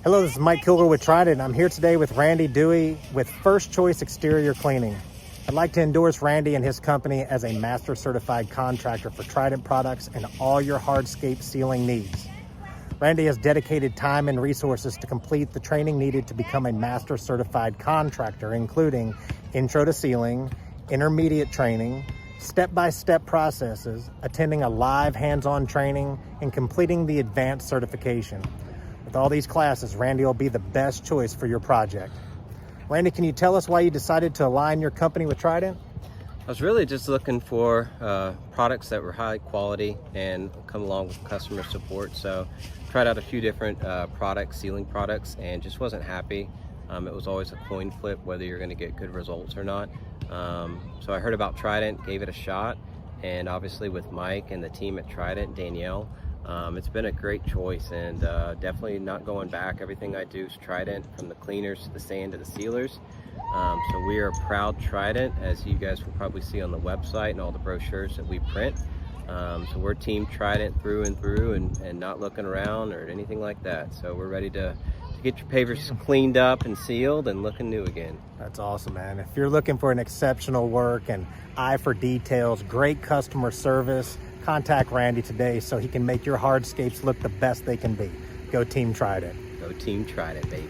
Hello, this is Mike Kilgore with Trident. I'm here today with Randy Dewey with First Choice Exterior Cleaning. I'd like to endorse Randy and his company as a master certified contractor for Trident products and all your hardscape sealing needs. Randy has dedicated time and resources to complete the training needed to become a master certified contractor, including intro to sealing, intermediate training, step-by-step processes, attending a live hands-on training, and completing the advanced certification. With all these classes, Randy will be the best choice for your project. Randy, can you tell us why you decided to align your company with Trident? I was really just looking for products that were high quality and come along with customer support. So tried out a few different products, sealing products, and just wasn't happy. It was always a coin flip whether you're going to get good results or not. So I heard about Trident, gave it a shot, and obviously with Mike and the team at Trident, Danielle, it's been a great choice, and definitely not going back. Everything I do is Trident, from the cleaners to the sand to the sealers. So we are a proud Trident, as you guys will probably see on the website and all the brochures that we print. So we're Team Trident through and through, and not looking around or anything like that. So we're ready to get your pavers cleaned up and sealed and looking new again. That's awesome, man. If you're looking for an exceptional work and eye for details, great customer service, contact Randy today so he can make your hardscapes look the best they can be. Go Team Trident. Go Team Trident, baby.